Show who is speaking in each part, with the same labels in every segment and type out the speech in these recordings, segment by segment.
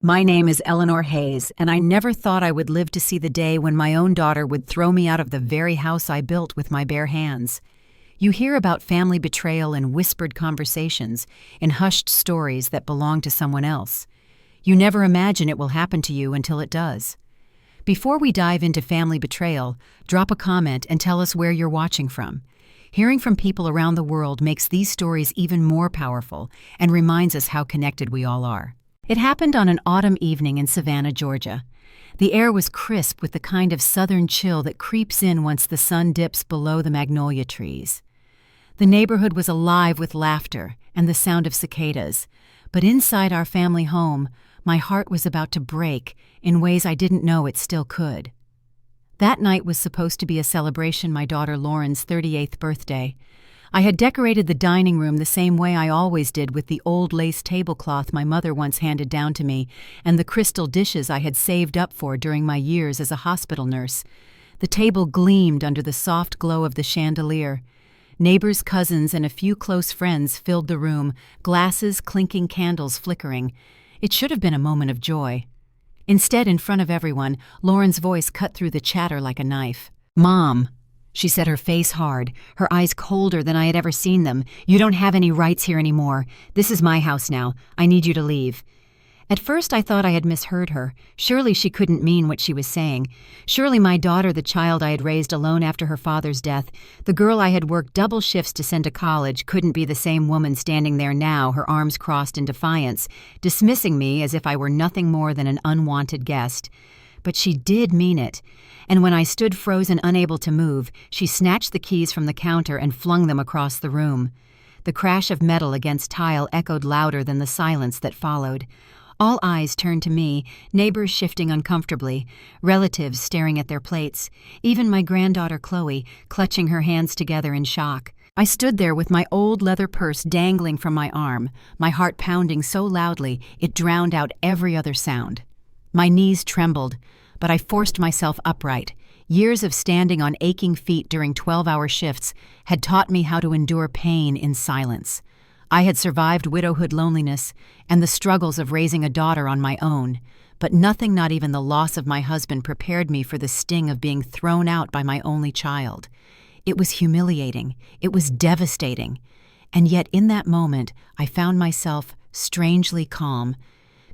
Speaker 1: My name is Eleanor Hayes, and I never thought I would live to see the day when my own daughter would throw me out of the very house I built with my bare hands. You hear about family betrayal in whispered conversations, in hushed stories that belong to someone else. You never imagine it will happen to you until it does. Before we dive into family betrayal, drop a comment and tell us where you're watching from. Hearing from people around the world makes these stories even more powerful and reminds us how connected we all are. It happened on an autumn evening in Savannah, Georgia. The air was crisp with the kind of southern chill that creeps in once the sun dips below the magnolia trees. The neighborhood was alive with laughter and the sound of cicadas, but inside our family home, my heart was about to break in ways I didn't know it still could. That night was supposed to be a celebration my daughter Lauren's 38th birthday. I had decorated the dining room the same way I always did, with the old lace tablecloth my mother once handed down to me and the crystal dishes I had saved up for during my years as a hospital nurse. The table gleamed under the soft glow of the chandelier. Neighbors, cousins, and a few close friends filled the room, glasses clinking, candles flickering. It should have been a moment of joy. Instead, in front of everyone, Lauren's voice cut through the chatter like a knife. "Mom," she said, her face hard, her eyes colder than I had ever seen them. "You don't have any rights here anymore. This is my house now. I need you to leave." At first I thought I had misheard her. Surely she couldn't mean what she was saying. Surely my daughter, the child I had raised alone after her father's death, the girl I had worked double shifts to send to college, couldn't be the same woman standing there now, her arms crossed in defiance, dismissing me as if I were nothing more than an unwanted guest. But she did mean it. And when I stood frozen, unable to move, she snatched the keys from the counter and flung them across the room. The crash of metal against tile echoed louder than the silence that followed. All eyes turned to me, neighbors shifting uncomfortably, relatives staring at their plates, even my granddaughter Chloe clutching her hands together in shock. I stood there with my old leather purse dangling from my arm, my heart pounding so loudly it drowned out every other sound. My knees trembled, but I forced myself upright. Years of standing on aching feet during 12-hour shifts had taught me how to endure pain in silence. I had survived widowhood loneliness and the struggles of raising a daughter on my own, but nothing, not even the loss of my husband, prepared me for the sting of being thrown out by my only child. It was humiliating. It was devastating. And yet in that moment, I found myself strangely calm,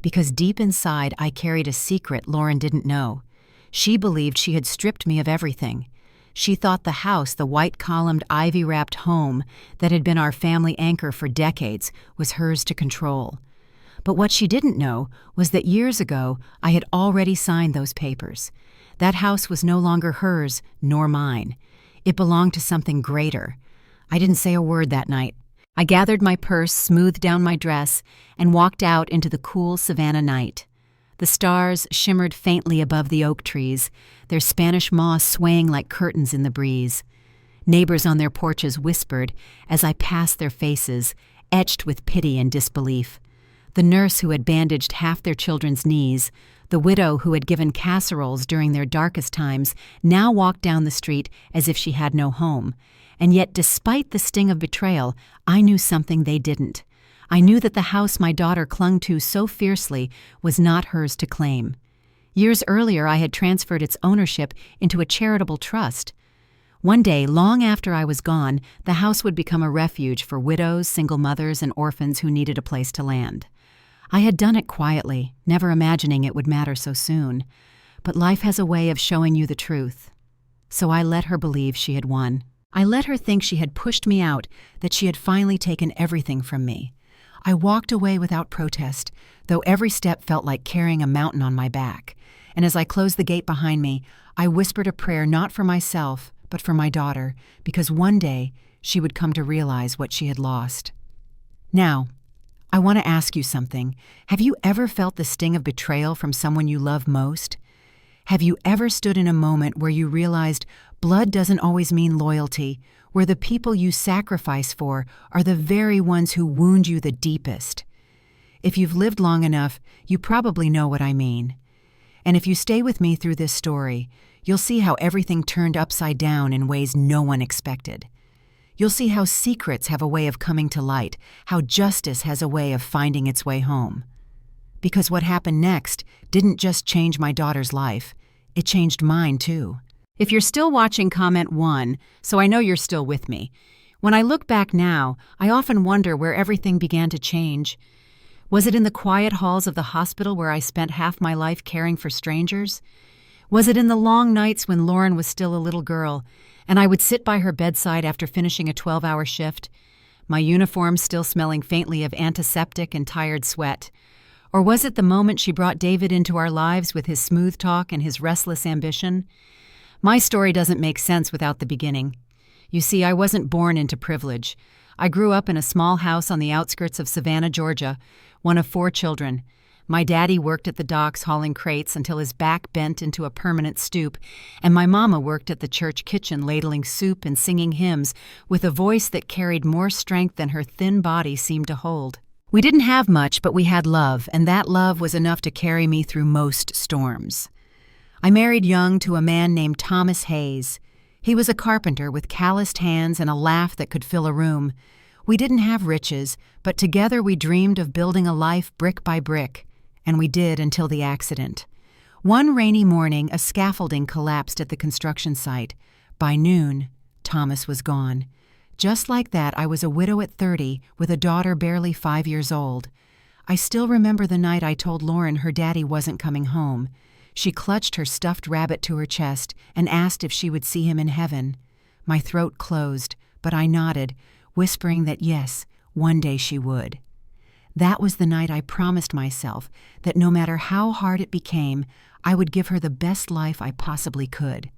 Speaker 1: because deep inside I carried a secret Lauren didn't know. She believed she had stripped me of everything. She thought the house, the white-columned, ivy-wrapped home that had been our family anchor for decades, was hers to control. But what she didn't know was that years ago I had already signed those papers. That house was no longer hers, nor mine. It belonged to something greater. I didn't say a word that night. I gathered my purse, smoothed down my dress, and walked out into the cool Savannah night. The stars shimmered faintly above the oak trees, their Spanish moss swaying like curtains in the breeze. Neighbors on their porches whispered as I passed their faces, etched with pity and disbelief. The nurse who had bandaged half their children's knees, the widow who had given casseroles during their darkest times, now walked down the street as if she had no home. And yet, despite the sting of betrayal, I knew something they didn't. I knew that the house my daughter clung to so fiercely was not hers to claim. Years earlier, I had transferred its ownership into a charitable trust. One day, long after I was gone, the house would become a refuge for widows, single mothers, and orphans who needed a place to land. I had done it quietly, never imagining it would matter so soon. But life has a way of showing you the truth. So I let her believe she had won. I let her think she had pushed me out, that she had finally taken everything from me. I walked away without protest, though every step felt like carrying a mountain on my back. And as I closed the gate behind me, I whispered a prayer not for myself, but for my daughter, because one day she would come to realize what she had lost. Now, I want to ask you something. Have you ever felt the sting of betrayal from someone you love most? Have you ever stood in a moment where you realized blood doesn't always mean loyalty, where the people you sacrifice for are the very ones who wound you the deepest? If you've lived long enough, you probably know what I mean. And if you stay with me through this story, you'll see how everything turned upside down in ways no one expected. You'll see how secrets have a way of coming to light, how justice has a way of finding its way home. Because what happened next didn't just change my daughter's life, it changed mine too. If you're still watching, comment 1, so I know you're still with me. When I look back now, I often wonder where everything began to change. Was it in the quiet halls of the hospital where I spent half my life caring for strangers? Was it in the long nights when Lauren was still a little girl, and I would sit by her bedside after finishing a 12-hour shift, my uniform still smelling faintly of antiseptic and tired sweat? Or was it the moment she brought David into our lives with his smooth talk and his restless ambition? My story doesn't make sense without the beginning. You see, I wasn't born into privilege. I grew up in a small house on the outskirts of Savannah, Georgia, one of 4 children. My daddy worked at the docks hauling crates until his back bent into a permanent stoop, and my mama worked at the church kitchen ladling soup and singing hymns with a voice that carried more strength than her thin body seemed to hold. We didn't have much, but we had love, and that love was enough to carry me through most storms. I married young to a man named Thomas Hayes. He was a carpenter with calloused hands and a laugh that could fill a room. We didn't have riches, but together we dreamed of building a life brick by brick, and we did until the accident. One rainy morning, a scaffolding collapsed at the construction site. By noon, Thomas was gone. Just like that, I was a widow at 30 with a daughter barely 5 years old. I still remember the night I told Lauren her daddy wasn't coming home. She clutched her stuffed rabbit to her chest and asked if she would see him in heaven. My throat closed, but I nodded, whispering that yes, one day she would. That was the night I promised myself that no matter how hard it became, I would give her the best life I possibly could.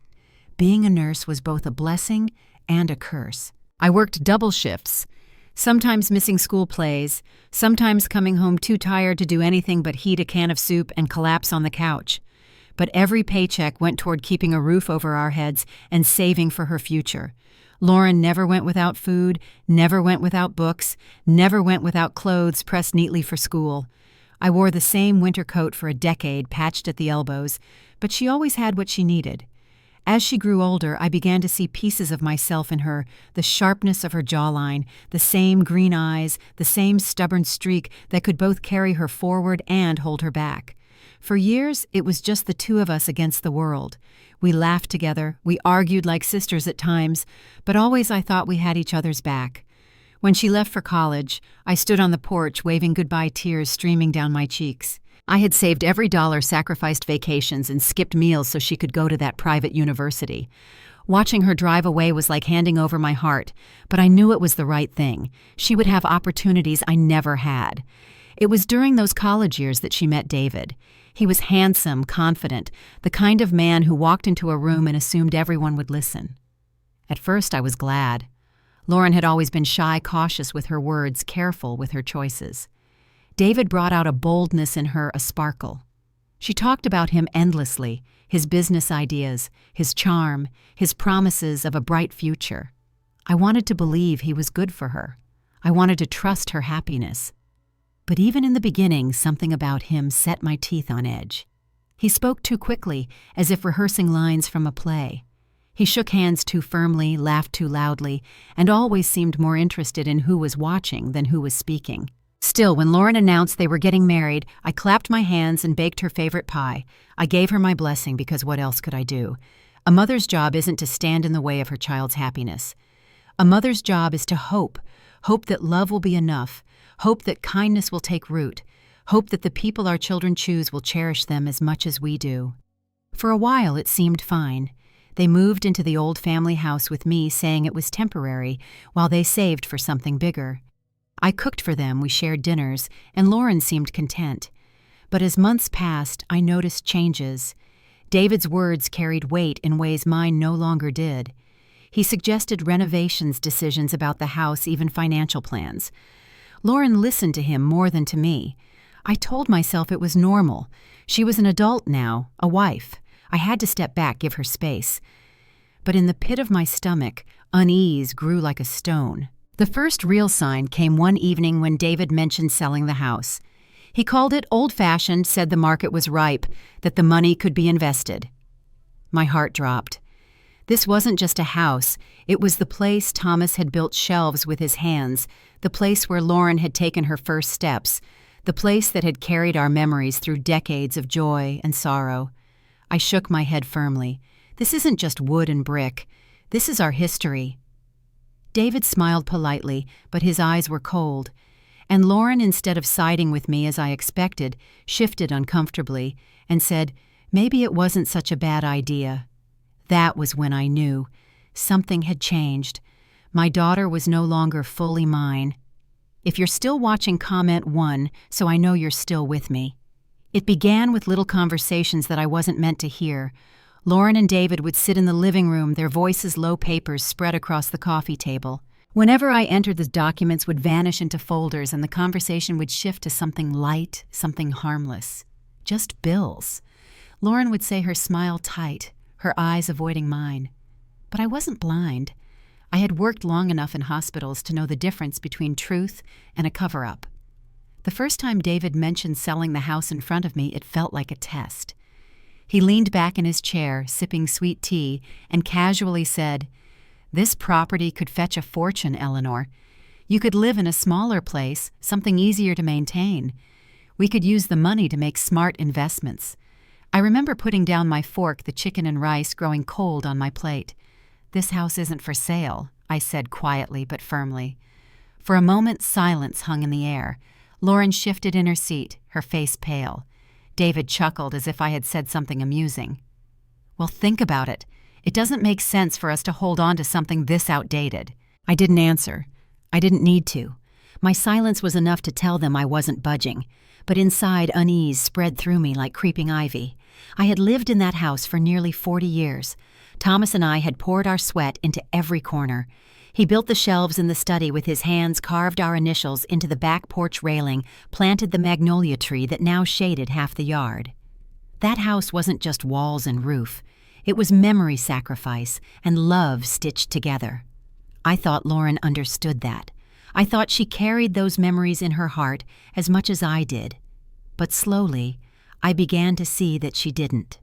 Speaker 1: Being a nurse was both a blessing and a curse. I worked double shifts, sometimes missing school plays, sometimes coming home too tired to do anything but heat a can of soup and collapse on the couch. But every paycheck went toward keeping a roof over our heads and saving for her future. Lauren never went without food, never went without books, never went without clothes pressed neatly for school. I wore the same winter coat for a decade, patched at the elbows, but she always had what she needed. As she grew older, I began to see pieces of myself in her, the sharpness of her jawline, the same green eyes, the same stubborn streak that could both carry her forward and hold her back. For years, it was just the two of us against the world. We laughed together, we argued like sisters at times, but always I thought we had each other's back. When she left for college, I stood on the porch waving goodbye, tears streaming down my cheeks. I had saved every dollar, sacrificed vacations, and skipped meals so she could go to that private university. Watching her drive away was like handing over my heart, but I knew it was the right thing. She would have opportunities I never had. It was during those college years that she met David. He was handsome, confident, the kind of man who walked into a room and assumed everyone would listen. At first, I was glad. Lauren had always been shy, cautious with her words, careful with her choices. David brought out a boldness in her, a sparkle. She talked about him endlessly, his business ideas, his charm, his promises of a bright future. I wanted to believe he was good for her. I wanted to trust her happiness. But even in the beginning, something about him set my teeth on edge. He spoke too quickly, as if rehearsing lines from a play. He shook hands too firmly, laughed too loudly, and always seemed more interested in who was watching than who was speaking. Still, when Lauren announced they were getting married, I clapped my hands and baked her favorite pie. I gave her my blessing because what else could I do? A mother's job isn't to stand in the way of her child's happiness. A mother's job is to hope that love will be enough, hope that kindness will take root, hope that the people our children choose will cherish them as much as we do. For a while it seemed fine. They moved into the old family house with me, saying it was temporary, while they saved for something bigger. I cooked for them, we shared dinners, and Lauren seemed content. But as months passed, I noticed changes. David's words carried weight in ways mine no longer did. He suggested renovations, decisions about the house, even financial plans. Lauren listened to him more than to me. I told myself it was normal. She was an adult now, a wife. I had to step back, give her space. But in the pit of my stomach, unease grew like a stone. The first real sign came one evening when David mentioned selling the house. He called it old-fashioned, said the market was ripe, that the money could be invested. My heart dropped. This wasn't just a house. It was the place Thomas had built shelves with his hands, the place where Lauren had taken her first steps, the place that had carried our memories through decades of joy and sorrow. I shook my head firmly. This isn't just wood and brick. This is our history. David smiled politely, but his eyes were cold. And Lauren, instead of siding with me as I expected, shifted uncomfortably and said, maybe it wasn't such a bad idea. That was when I knew. Something had changed. My daughter was no longer fully mine. If you're still watching, comment 1, so I know you're still with me. It began with little conversations that I wasn't meant to hear. Lauren and David would sit in the living room, their voices low, papers spread across the coffee table. Whenever I entered, the documents would vanish into folders and the conversation would shift to something light, something harmless. Just bills. Lauren would say, her smile tight, her eyes avoiding mine. But I wasn't blind. I had worked long enough in hospitals to know the difference between truth and a cover-up. The first time David mentioned selling the house in front of me, it felt like a test. He leaned back in his chair, sipping sweet tea, and casually said, "This property could fetch a fortune, Eleanor. You could live in a smaller place, something easier to maintain. We could use the money to make smart investments." I remember putting down my fork, the chicken and rice growing cold on my plate. "This house isn't for sale," I said quietly but firmly. For a moment, silence hung in the air. Lauren shifted in her seat, her face pale. David chuckled as if I had said something amusing. "Well, think about it. It doesn't make sense for us to hold on to something this outdated." I didn't answer. I didn't need to. My silence was enough to tell them I wasn't budging. But inside, unease spread through me like creeping ivy. I had lived in that house for nearly 40 years. Thomas and I had poured our sweat into every corner. He built the shelves in the study with his hands, carved our initials into the back porch railing, planted the magnolia tree that now shaded half the yard. That house wasn't just walls and roof. It was memory sacrifice and love stitched together. I thought Lauren understood that. I thought she carried those memories in her heart as much as I did. But slowly, I began to see that she didn't.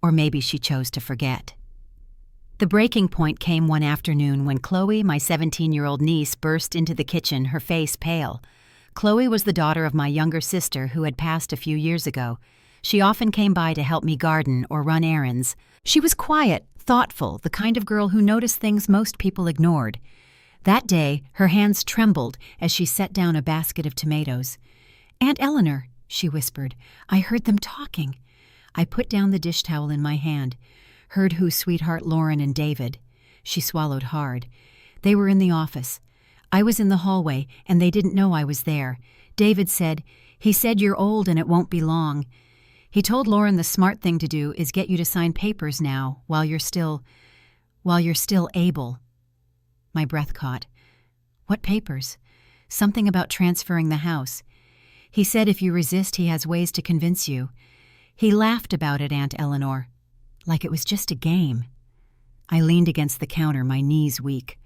Speaker 1: Or maybe she chose to forget. The breaking point came one afternoon when Chloe, my 17-year-old niece, burst into the kitchen, her face pale. Chloe was the daughter of my younger sister who had passed a few years ago. She often came by to help me garden or run errands. She was quiet, thoughtful, the kind of girl who noticed things most people ignored. That day, her hands trembled as she set down a basket of tomatoes. "Aunt Eleanor," she whispered, "I heard them talking." I put down the dish towel in my hand. "Heard who, sweetheart?" "Lauren and David." She swallowed hard. "They were in the office. I was in the hallway, and they didn't know I was there. David said, he said you're old and it won't be long. He told Lauren the smart thing to do is get you to sign papers now, while you're still able." My breath caught. "What papers?" "Something about transferring the house. He said if you resist, he has ways to convince you. He laughed about it, Aunt Eleanor. Like it was just a game." I leaned against the counter, my knees weak.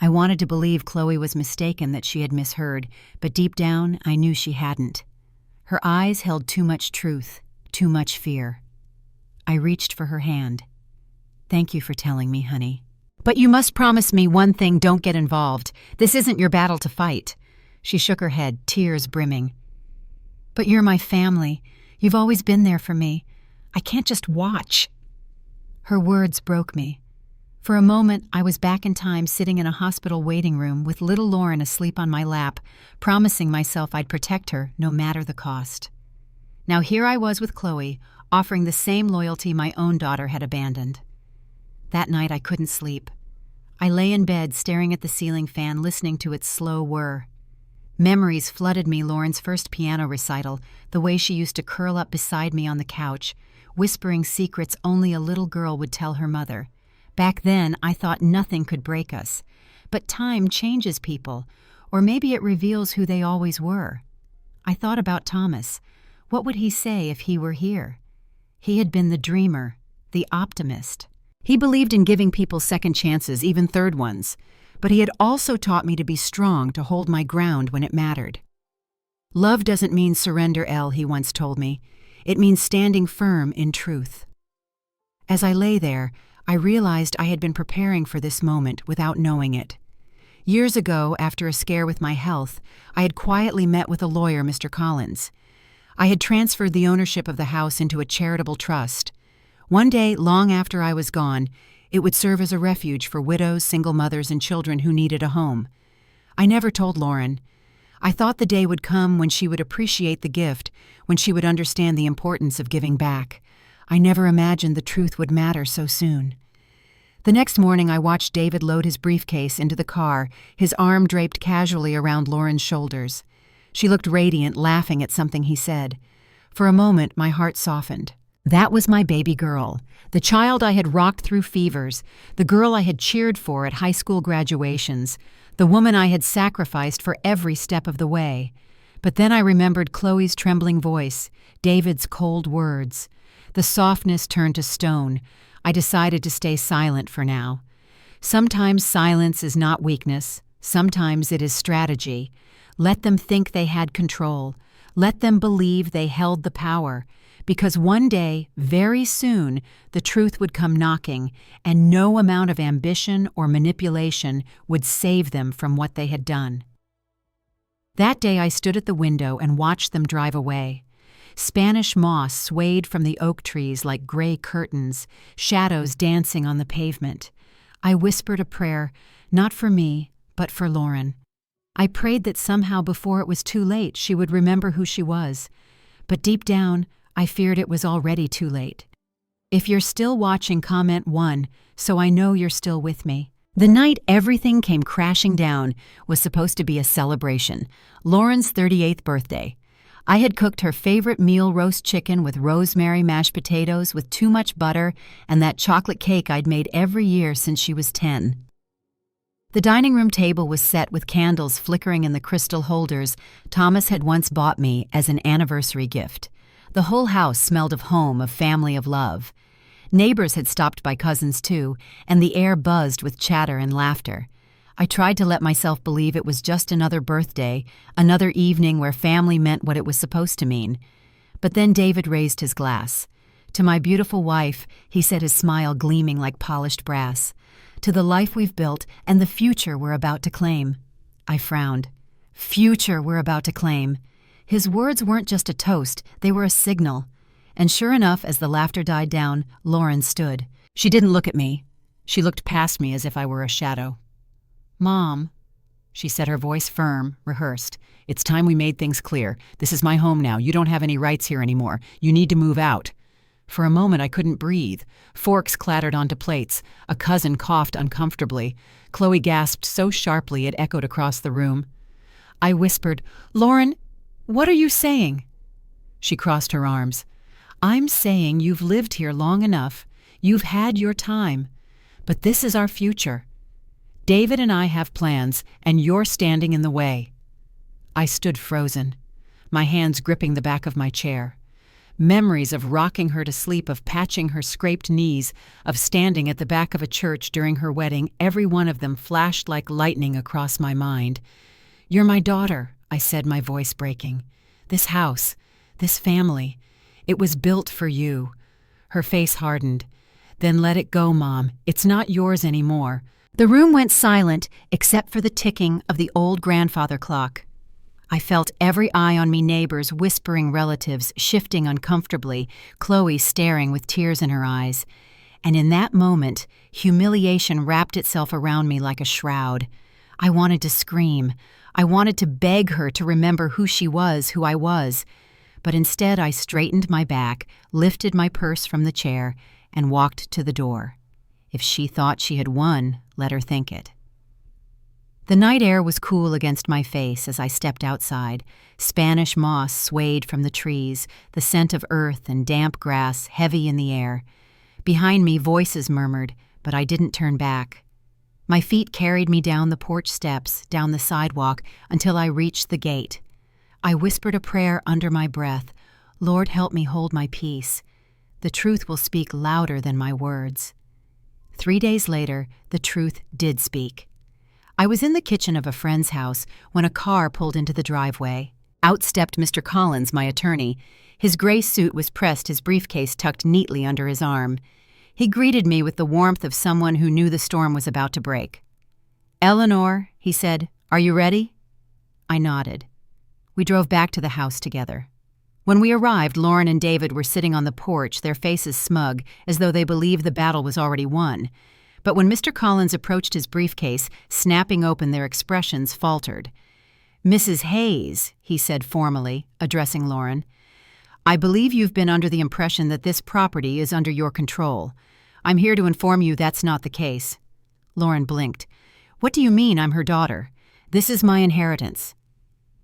Speaker 1: I wanted to believe Chloe was mistaken, that she had misheard, but deep down I knew she hadn't. Her eyes held too much truth, too much fear. I reached for her hand. "Thank you for telling me, honey. But you must promise me one thing: don't get involved. This isn't your battle to fight." She shook her head, tears brimming. "But you're my family. You've always been there for me. I can't just watch." Her words broke me. For a moment, I was back in time, sitting in a hospital waiting room with little Lauren asleep on my lap, promising myself I'd protect her no matter the cost. Now here I was with Chloe, offering the same loyalty my own daughter had abandoned. That night I couldn't sleep. I lay in bed, staring at the ceiling fan, listening to its slow whir. Memories flooded me: Lauren's first piano recital, the way she used to curl up beside me on the couch, whispering secrets only a little girl would tell her mother. Back then, I thought nothing could break us. But time changes people, or maybe it reveals who they always were. I thought about Thomas. What would he say if he were here? He had been the dreamer, the optimist. He believed in giving people second chances, even third ones. But he had also taught me to be strong, to hold my ground when it mattered. "Love doesn't mean surrender, Elle," he once told me. "It means standing firm in truth." As I lay there, I realized I had been preparing for this moment without knowing it. Years ago, after a scare with my health, I had quietly met with a lawyer, Mr. Collins. I had transferred the ownership of the house into a charitable trust. One day, long after I was gone, it would serve as a refuge for widows, single mothers, and children who needed a home. I never told Lauren. I thought the day would come when she would appreciate the gift, when she would understand the importance of giving back. I never imagined the truth would matter so soon. The next morning, I watched David load his briefcase into the car, his arm draped casually around Lauren's shoulders. She looked radiant, laughing at something he said. For a moment, my heart softened. That was my baby girl, the child I had rocked through fevers, the girl I had cheered for at high school graduations, the woman I had sacrificed for every step of the way. But then I remembered Chloe's trembling voice, David's cold words. The softness turned to stone. I decided to stay silent for now. Sometimes silence is not weakness. Sometimes it is strategy. Let them think they had control. Let them believe they held the power. Because one day, very soon, the truth would come knocking, and no amount of ambition or manipulation would save them from what they had done. That day I stood at the window and watched them drive away. Spanish moss swayed from the oak trees like gray curtains, shadows dancing on the pavement. I whispered a prayer, not for me, but for Lauren. I prayed that somehow before it was too late she would remember who she was. But deep down, I feared it was already too late. If you're still watching, comment 1, so I know you're still with me. The night everything came crashing down was supposed to be a celebration, Lauren's 38th birthday. I had cooked her favorite meal, roast chicken with rosemary mashed potatoes with too much butter and that chocolate cake I'd made every year since she was 10. The dining room table was set with candles flickering in the crystal holders Thomas had once bought me as an anniversary gift. The whole house smelled of home, of family, of love. Neighbors had stopped by, cousins too, and the air buzzed with chatter and laughter. I tried to let myself believe it was just another birthday, another evening where family meant what it was supposed to mean. But then David raised his glass. To my beautiful wife, he said, his smile gleaming like polished brass. To the life we've built and the future we're about to claim. I frowned. Future we're about to claim. His words weren't just a toast, they were a signal. And sure enough, as the laughter died down, Lauren stood. She didn't look at me. She looked past me as if I were a shadow. "Mom," she said, her voice firm, rehearsed. "It's time we made things clear. This is my home now. You don't have any rights here anymore. You need to move out." For a moment I couldn't breathe. Forks clattered onto plates. A cousin coughed uncomfortably. Chloe gasped so sharply it echoed across the room. I whispered, "Lauren, what are you saying?" She crossed her arms. "I'm saying you've lived here long enough. You've had your time. But this is our future. David and I have plans, and you're standing in the way." I stood frozen, my hands gripping the back of my chair. Memories of rocking her to sleep, of patching her scraped knees, of standing at the back of a church during her wedding, every one of them flashed like lightning across my mind. "You're my daughter," I said, my voice breaking. "This house, this family, it was built for you." Her face hardened. "Then let it go, Mom. It's not yours anymore." The room went silent except for the ticking of the old grandfather clock. I felt every eye on me, neighbors, whispering relatives, shifting uncomfortably, Chloe staring with tears in her eyes. And in that moment, humiliation wrapped itself around me like a shroud. I wanted to scream. I wanted to beg her to remember who she was, who I was. But instead I straightened my back, lifted my purse from the chair, and walked to the door. If she thought she had won, let her think it. The night air was cool against my face as I stepped outside. Spanish moss swayed from the trees, the scent of earth and damp grass heavy in the air. Behind me, voices murmured, but I didn't turn back. My feet carried me down the porch steps, down the sidewalk, until I reached the gate. I whispered a prayer under my breath. "Lord, help me hold my peace. The truth will speak louder than my words." 3 days later, the truth did speak. I was in the kitchen of a friend's house when a car pulled into the driveway. Out stepped Mr. Collins, my attorney. His gray suit was pressed, his briefcase tucked neatly under his arm. He greeted me with the warmth of someone who knew the storm was about to break. "Eleanor," He said, "Are you ready?" I nodded. We drove back to the house together. When we arrived, Lauren and David were sitting on the porch, their faces smug, as though they believed the battle was already won. But when Mr. Collins approached his briefcase, snapping open, their expressions faltered. "Mrs. Hayes," he said formally, addressing Lauren, "I believe you've been under the impression that this property is under your control. I'm here to inform you that's not the case." Lauren blinked. "What do you mean I'm her daughter? This is my inheritance."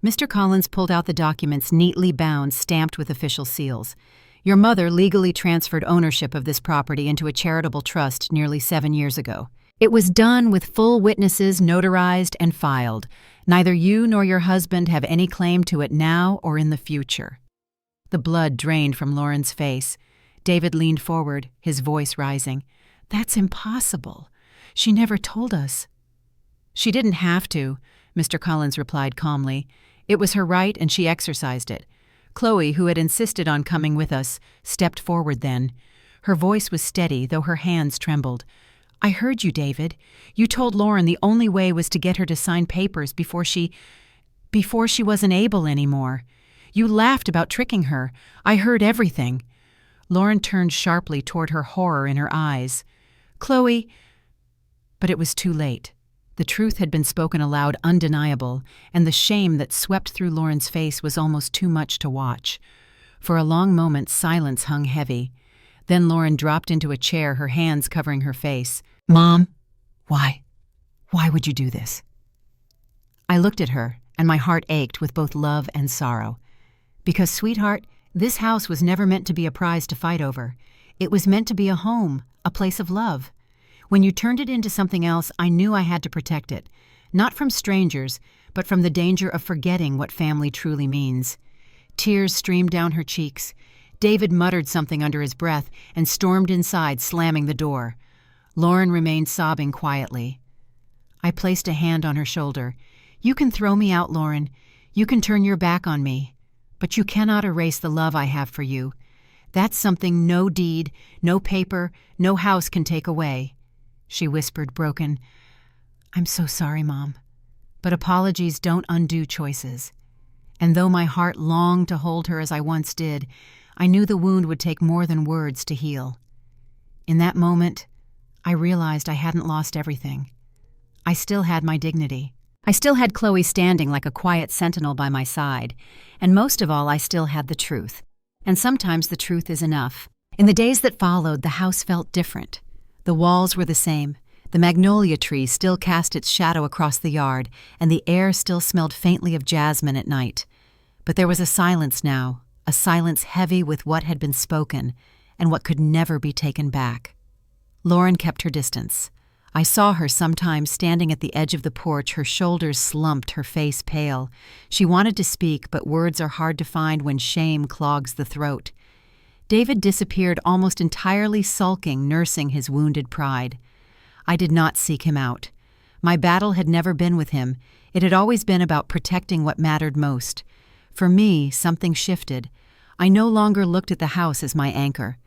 Speaker 1: Mr. Collins pulled out the documents neatly bound, stamped with official seals. "Your mother legally transferred ownership of this property into a charitable trust nearly 7 years ago. It was done with full witnesses notarized and filed. Neither you nor your husband have any claim to it now or in the future." The blood drained from Lauren's face. David leaned forward, his voice rising. "That's impossible. She never told us." "She didn't have to," Mr. Collins replied calmly. "It was her right and she exercised it." Chloe, who had insisted on coming with us, stepped forward then. Her voice was steady, though her hands trembled. "I heard you, David. You told Lauren the only way was to get her to sign papers before she wasn't able anymore. You laughed about tricking her. I heard everything." Lauren turned sharply toward her, horror in her eyes. "Chloe—" But it was too late. The truth had been spoken aloud, undeniable, and the shame that swept through Lauren's face was almost too much to watch. For a long moment, silence hung heavy. Then Lauren dropped into a chair, her hands covering her face. "Mom, why? Why would you do this?" I looked at her, and my heart ached with both love and sorrow. "Because, sweetheart, this house was never meant to be a prize to fight over. It was meant to be a home, a place of love. When you turned it into something else, I knew I had to protect it, not from strangers, but from the danger of forgetting what family truly means." Tears streamed down her cheeks. David muttered something under his breath and stormed inside, slamming the door. Lauren remained sobbing quietly. I placed a hand on her shoulder. "You can throw me out, Lauren. You can turn your back on me. But you cannot erase the love I have for you. That's something no deed, no paper, no house can take away." She whispered, broken, "I'm so sorry, Mom. But apologies don't undo choices." And though my heart longed to hold her as I once did, I knew the wound would take more than words to heal. In that moment, I realized I hadn't lost everything. I still had my dignity. I still had Chloe standing like a quiet sentinel by my side. And most of all, I still had the truth. And sometimes the truth is enough. In the days that followed, the house felt different. The walls were the same. The magnolia tree still cast its shadow across the yard, and the air still smelled faintly of jasmine at night. But there was a silence now, a silence heavy with what had been spoken, and what could never be taken back. Lauren kept her distance. I saw her sometimes standing at the edge of the porch, her shoulders slumped, her face pale. She wanted to speak, but words are hard to find when shame clogs the throat. David disappeared almost entirely, sulking, nursing his wounded pride. I did not seek him out. My battle had never been with him. It had always been about protecting what mattered most. For me, something shifted. I no longer looked at the house as my anchor.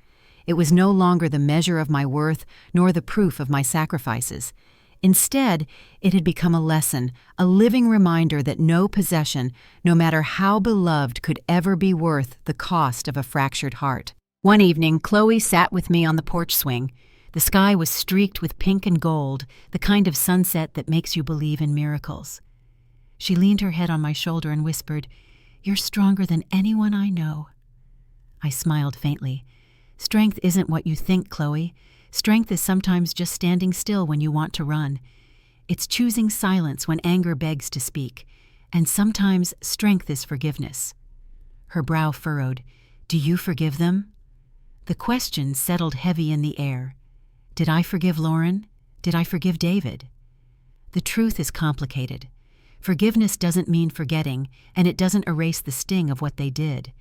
Speaker 1: It was no longer the measure of my worth, nor the proof of my sacrifices. Instead, it had become a lesson, a living reminder that no possession, no matter how beloved, could ever be worth the cost of a fractured heart. One evening, Chloe sat with me on the porch swing. The sky was streaked with pink and gold, the kind of sunset that makes you believe in miracles. She leaned her head on my shoulder and whispered, "You're stronger than anyone I know." I smiled faintly. "Strength isn't what you think, Chloe. Strength is sometimes just standing still when you want to run. It's choosing silence when anger begs to speak. And sometimes strength is forgiveness." Her brow furrowed. "Do you forgive them?" The question settled heavy in the air. Did I forgive Lauren? Did I forgive David? The truth is complicated. Forgiveness doesn't mean forgetting, and it doesn't erase the sting of what they did.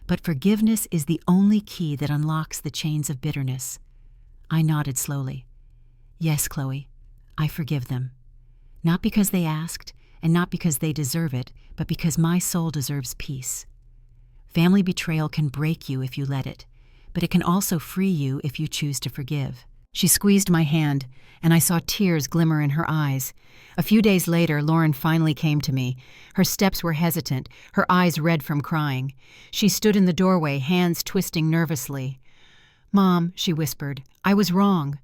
Speaker 1: But forgiveness is the only key that unlocks the chains of bitterness. I nodded slowly. "Yes, Chloe, I forgive them. Not because they asked, and not because they deserve it, but because my soul deserves peace. Family betrayal can break you if you let it, but it can also free you if you choose to forgive." She squeezed my hand, and I saw tears glimmer in her eyes. A few days later, Lauren finally came to me. Her steps were hesitant, her eyes red from crying. She stood in the doorway, hands twisting nervously. "Mom," she whispered, "I was wrong.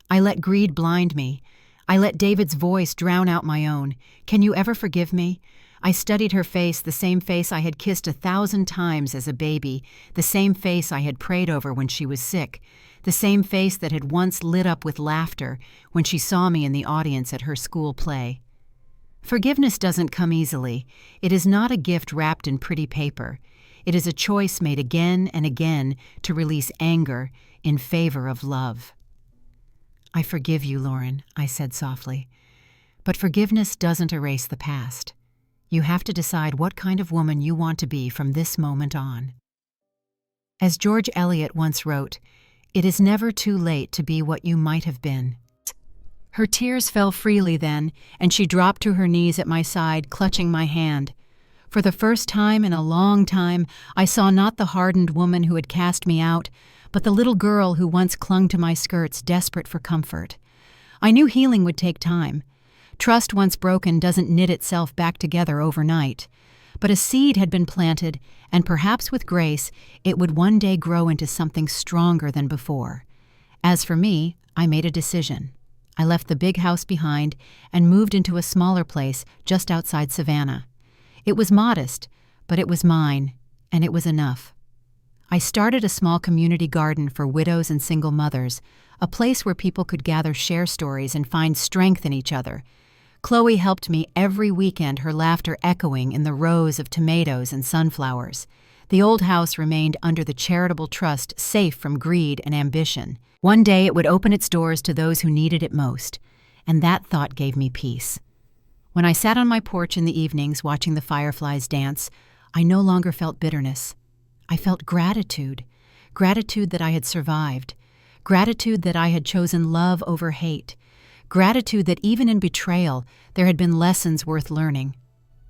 Speaker 1: I let greed blind me. I let David's voice drown out my own. Can you ever forgive me?" I studied her face, the same face I had kissed 1,000 times as a baby, the same face I had prayed over when she was sick, the same face that had once lit up with laughter when she saw me in the audience at her school play. Forgiveness doesn't come easily. It is not a gift wrapped in pretty paper. It is a choice made again and again to release anger in favor of love. "I forgive you, Lauren," I said softly. "But forgiveness doesn't erase the past. You have to decide what kind of woman you want to be from this moment on." As George Eliot once wrote, "It is never too late to be what you might have been." Her tears fell freely then, and she dropped to her knees at my side, clutching my hand. For the first time in a long time, I saw not the hardened woman who had cast me out, but the little girl who once clung to my skirts, desperate for comfort. I knew healing would take time. Trust once broken doesn't knit itself back together overnight. But a seed had been planted, and perhaps with grace, it would one day grow into something stronger than before. As for me, I made a decision. I left the big house behind and moved into a smaller place just outside Savannah. It was modest, but it was mine, and it was enough. I started a small community garden for widows and single mothers, a place where people could gather, share stories, and find strength in each other. Chloe helped me every weekend, her laughter echoing in the rows of tomatoes and sunflowers. The old house remained under the charitable trust, safe from greed and ambition. One day it would open its doors to those who needed it most, and that thought gave me peace. When I sat on my porch in the evenings watching the fireflies dance, I no longer felt bitterness. I felt gratitude. Gratitude that I had survived. Gratitude that I had chosen love over hate. Gratitude that even in betrayal, there had been lessons worth learning.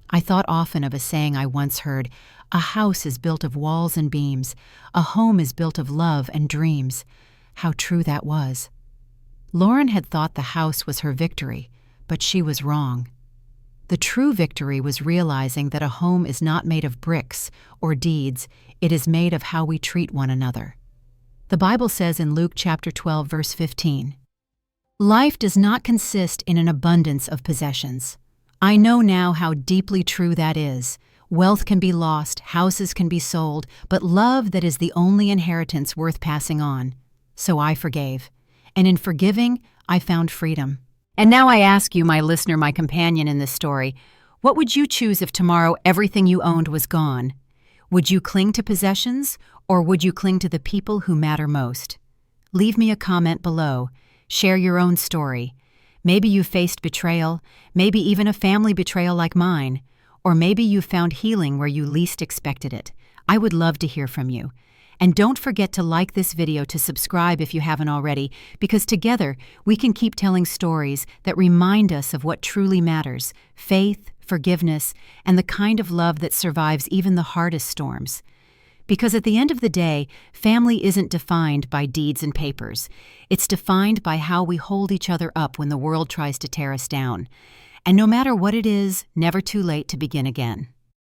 Speaker 1: I thought often of a saying I once heard, "A house is built of walls and beams. A home is built of love and dreams." How true that was. Lauren had thought the house was her victory, but she was wrong. The true victory was realizing that a home is not made of bricks or deeds, it is made of how we treat one another. The Bible says in Luke chapter 12, verse 15, "Life does not consist in an abundance of possessions." I know now how deeply true that is. Wealth can be lost, houses can be sold, but love, that is the only inheritance worth passing on. So I forgave. And in forgiving, I found freedom. And now I ask you, my listener, my companion in this story, what would you choose if tomorrow everything you owned was gone? Would you cling to possessions, or would you cling to the people who matter most? Leave me a comment below. Share your own story. Maybe you faced betrayal, maybe even a family betrayal like mine, or maybe you found healing where you least expected it. I would love to hear from you. And don't forget to like this video, to subscribe if you haven't already, because together we can keep telling stories that remind us of what truly matters: faith, forgiveness, and the kind of love that survives even the hardest storms. Because at the end of the day, family isn't defined by deeds and papers. It's defined by how we hold each other up when the world tries to tear us down. And no matter what it is, never too late to begin again.